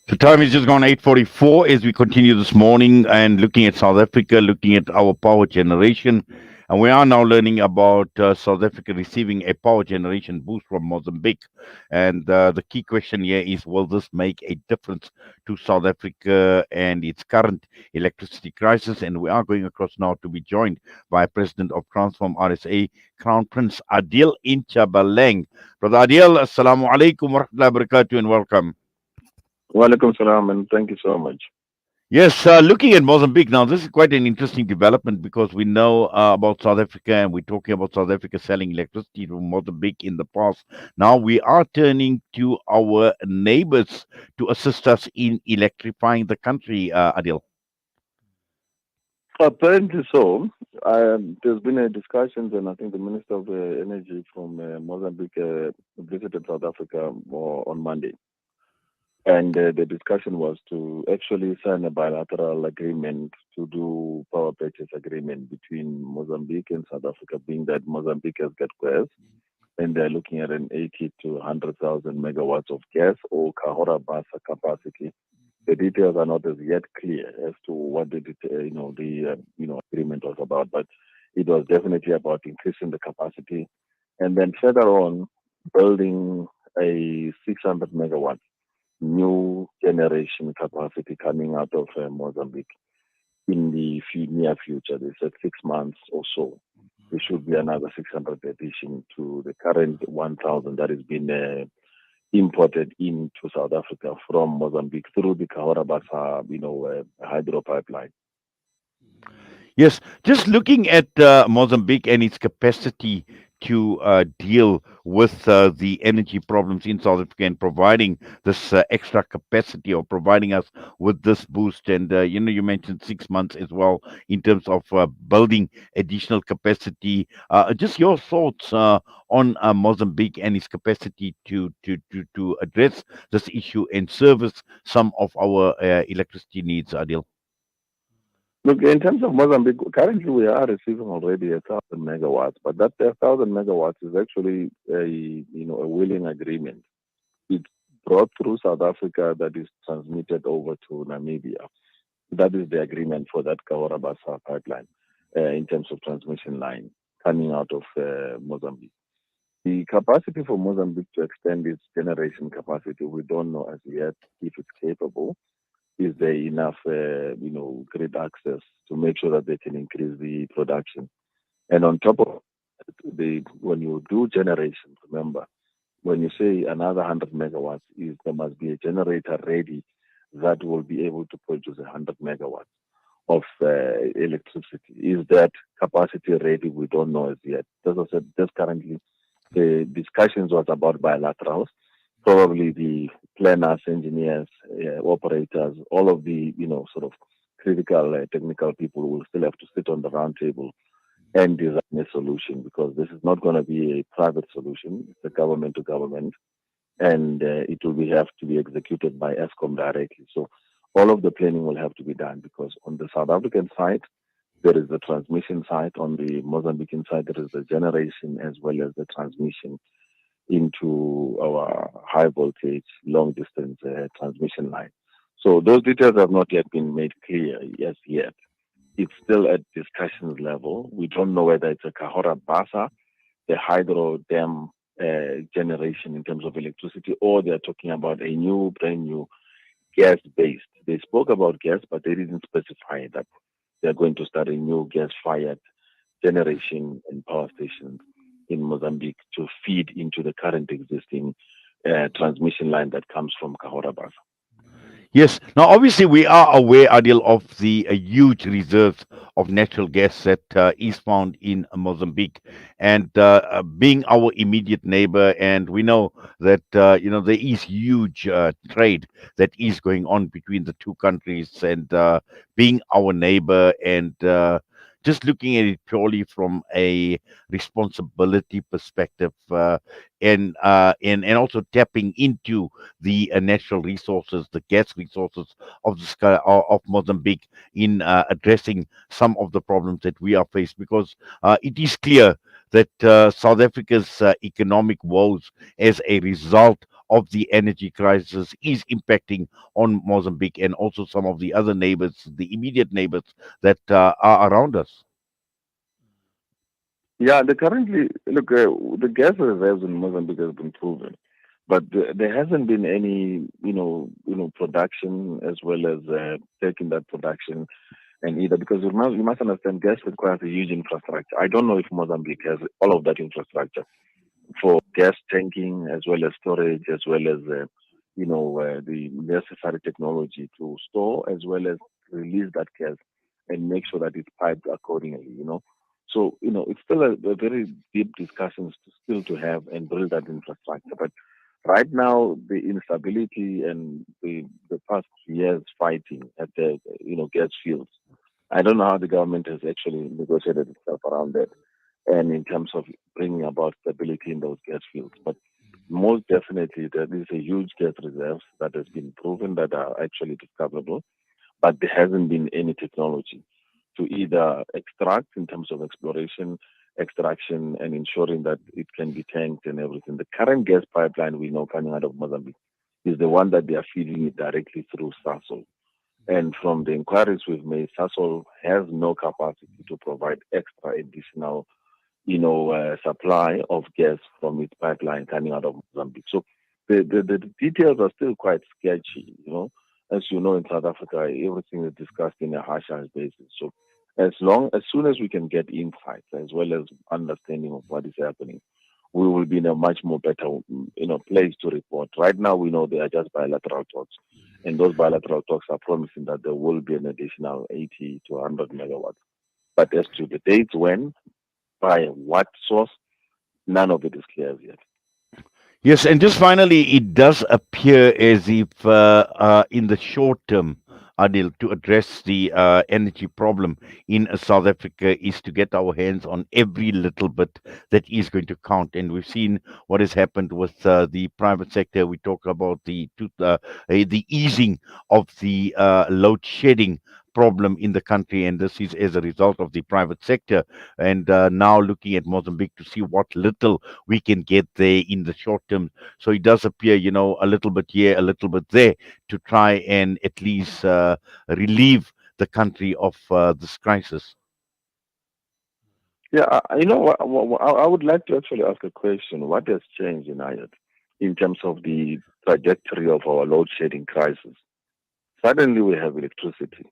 The time is just gone 8:44 as we continue this morning and looking at South Africa, looking at our power generation. And we are now learning about South Africa receiving a power generation boost from Mozambique. And the key question here is, will this make a difference to South Africa and its current electricity crisis? And we are going across now to be joined by President of Transform RSA, Crown Prince Adil Nchabeleng. Brother Adil, Assalamu alaikum wa rahmatullahi wa barakatuh and welcome. Walaikum salam, and thank you so much. Yes, looking at Mozambique now, this is quite an interesting development because we know about South Africa and we're talking about South Africa selling electricity to Mozambique in the past. Now we are turning to our neighbors to assist us in electrifying the country, Adil. Apparently so. There's been a discussion, and I think the Minister of Energy from Mozambique visited South Africa on Monday. And the discussion was to actually sign a bilateral agreement to do power purchase agreement between Mozambique and South Africa, being that Mozambique has got gas, and they're looking at an 80 to 100,000 megawatts of gas or Kahora Basa capacity. The details are not as yet clear as to what the agreement was about, but it was definitely about increasing the capacity, and then further on building a 600 megawatt new generation capacity coming out of Mozambique in the near future. They said 6 months or so. There should be another 600 addition to the current 1,000 that has been imported into South Africa from Mozambique through the Kahora Bassa, hydro pipeline. Yes, just looking at Mozambique and its capacity to deal with the energy problems in South Africa and providing this extra capacity or providing us with this boost. And, you mentioned 6 months as well in terms of building additional capacity. Just your thoughts on Mozambique and its capacity to address this issue and service some of our electricity needs, Adil. Look, in terms of Mozambique, currently we are receiving already 1,000 megawatts, but that 1,000 megawatts is actually a willing agreement. It's brought through South Africa that is transmitted over to Namibia. That is the agreement for that Kahora Bassa pipeline in terms of transmission line coming out of Mozambique. The capacity for Mozambique to extend its generation capacity, we don't know as yet if it's capable. Is there enough, grid access to make sure that they can increase the production? And on top of when you do generation, remember, when you say another 100 megawatts, there must be a generator ready that will be able to produce 100 megawatts of electricity. Is that capacity ready? We don't know as yet. As I said, just currently, the discussions was about bilaterals. Probably the planners, engineers, operators, all of the sort of critical technical people will still have to sit on the round table and design a solution, because this is not going to be a private solution. It's a government to government, and it will have to be executed by ESCOM directly. So all of the planning will have to be done, because on the South African side, there is the transmission side. On the Mozambican side, there is the generation as well as the transmission into our high voltage, long distance transmission line. So those details have not yet been made clear as yet. It's still at discussions level. We don't know whether it's a Kahora Bassa, the hydro dam generation in terms of electricity, or they're talking about a brand new gas based. They spoke about gas, but they didn't specify that they're going to start a new gas fired generation and power stations in Mozambique to feed into the current existing transmission line that comes from Kahora Bassa. Yes. Now, obviously, we are aware, Adil, of the huge reserves of natural gas that is found in Mozambique, and being our immediate neighbor, and we know that there is huge trade that is going on between the two countries, and being our neighbor, and just looking at it purely from a responsibility perspective, and also tapping into the natural resources, the gas resources of of Mozambique in addressing some of the problems that we are faced. Because it is clear that South Africa's economic woes as a result of the energy crisis is impacting on Mozambique and also some of the other neighbors, the immediate neighbors that are around us. Yeah, the currently look the gas reserves in Mozambique has been proven, but there hasn't been any production as well as taking that production and either because you must understand gas requires a huge infrastructure. I don't know if Mozambique has all of that infrastructure for gas tanking as well as storage as well as the necessary technology to store as well as release that gas and make sure that it's piped accordingly. So it's still a very deep discussions still to have and build that infrastructure. But right now, the instability and the past years fighting at the gas fields, I don't know how the government has actually negotiated itself around that and in terms of bringing about stability in those gas fields. But most definitely, there is a huge gas reserves that has been proven that are actually discoverable, but there hasn't been any technology to either extract in terms of exploration, extraction, and ensuring that it can be tanked and everything. The current gas pipeline we know coming out of Mozambique is the one that they are feeding it directly through Sasol. And from the inquiries we've made, Sasol has no capacity to provide extra additional supply of gas from its pipeline coming out of Mozambique. So the details are still quite sketchy. As you know, in South Africa, everything is discussed in a hush-hush basis. So as soon as we can get insights as well as understanding of what is happening, we will be in a much more better, place to report. Right now, we know they are just bilateral talks, and those bilateral talks are promising that there will be an additional 80 to 100 megawatts. But as to the dates when, by what source, none of it is clear as yet. Yes, and just finally, it does appear as if in the short term, Adil, to address the energy problem in South Africa is to get our hands on every little bit that is going to count. And we've seen what has happened with the private sector. We talk about the easing of the load shedding problem in the country, and this is as a result of the private sector. And now looking at Mozambique to see what little we can get there in the short term. So it does appear, a little bit here, a little bit there to try and at least relieve the country of this crisis. Yeah, you know what, I would like to actually ask a question. What has changed in IOT in terms of the trajectory of our load shedding crisis? Suddenly we have electricity.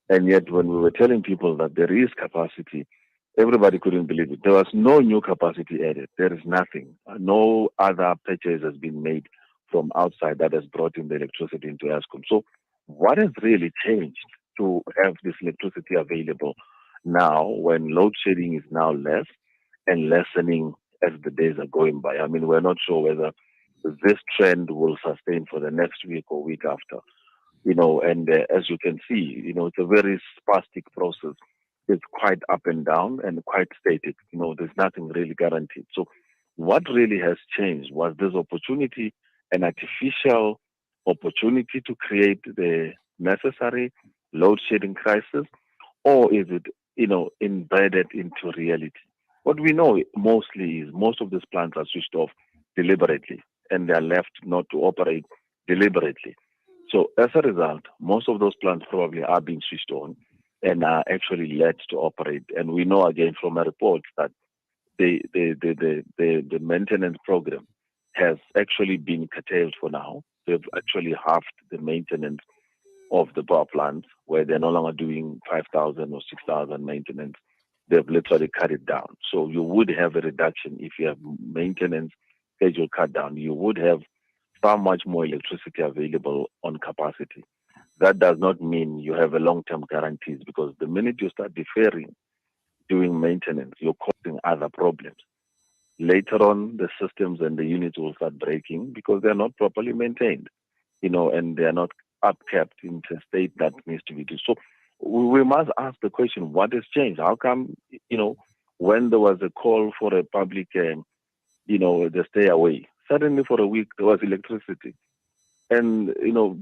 And yet, when we were telling people that there is capacity, everybody couldn't believe it. There was no new capacity added. There is nothing. No other purchase has been made from outside that has brought in the electricity into Eskom. So, what has really changed to have this electricity available now when load shedding is now less and lessening as the days are going by? I mean, we're not sure whether this trend will sustain for the next week or week after. And as you can see, it's a very spastic process. It's quite up and down and quite static. There's nothing really guaranteed. So what really has changed was this opportunity, an artificial opportunity to create the necessary load shedding crisis, or is it, embedded into reality? What we know mostly is most of these plants are switched off deliberately and they are left not to operate deliberately. So as a result, most of those plants probably are being switched on and are actually let to operate. And we know again from a report that the maintenance program has actually been curtailed for now. They've actually halved the maintenance of the power plants where they're no longer doing 5,000 or 6,000 maintenance. They've literally cut it down. So you would have a reduction if you have maintenance schedule cut down. You would have far much more electricity available on capacity. That does not mean you have a long-term guarantees because the minute you start deferring doing maintenance, you're causing other problems. Later on, the systems and the units will start breaking because they're not properly maintained, and they're not upkept into a state that needs to be done. So we must ask the question, what has changed? How come, when there was a call for a public, the stay away, suddenly for a week there was electricity. And,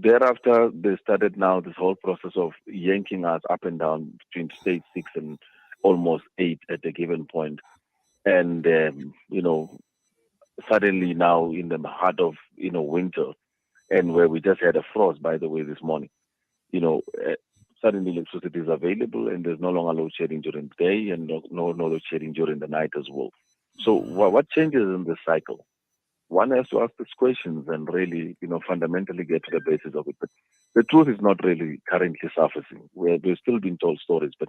thereafter they started now this whole process of yanking us up and down between stage 6 and almost 8 at a given point. and suddenly now in the heart of winter, and where we just had a frost, by the way, this morning, you know, uh, suddenly electricity is available, and there's no longer load shedding during the day, and no load shedding during the night as well. So what changes in this cycle? One has to ask these questions and really, fundamentally get to the basis of it. But the truth is not really currently surfacing. We're still being told stories, but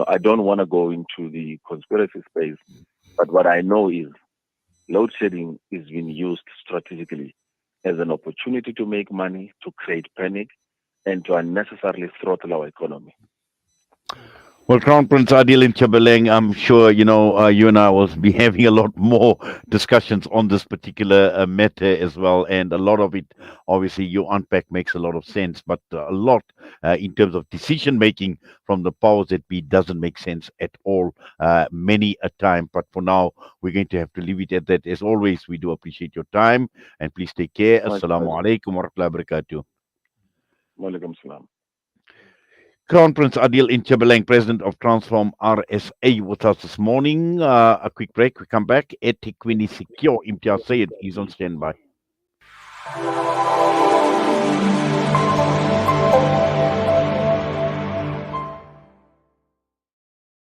I don't want to go into the conspiracy space. But what I know is load shedding is being used strategically as an opportunity to make money, to create panic, and to unnecessarily throttle our economy. Well, Crown Prince Adil Nchabeleng, I'm sure you and I will be having a lot more discussions on this particular matter as well, and a lot of it, obviously, you unpack makes a lot of sense, but a lot in terms of decision making from the powers that be doesn't make sense at all, many a time. But for now, we're going to have to leave it at that. As always, we do appreciate your time, and please take care. My Assalamu pleasure. alaikum wa rahmatullahi wa barakatuh. Walaikum salam. Crown Prince Adil Nchabeleng, President of Transform RSA, with us this morning. A quick break. We come back. Etiquini Secure Imtiaz Sayed is on standby.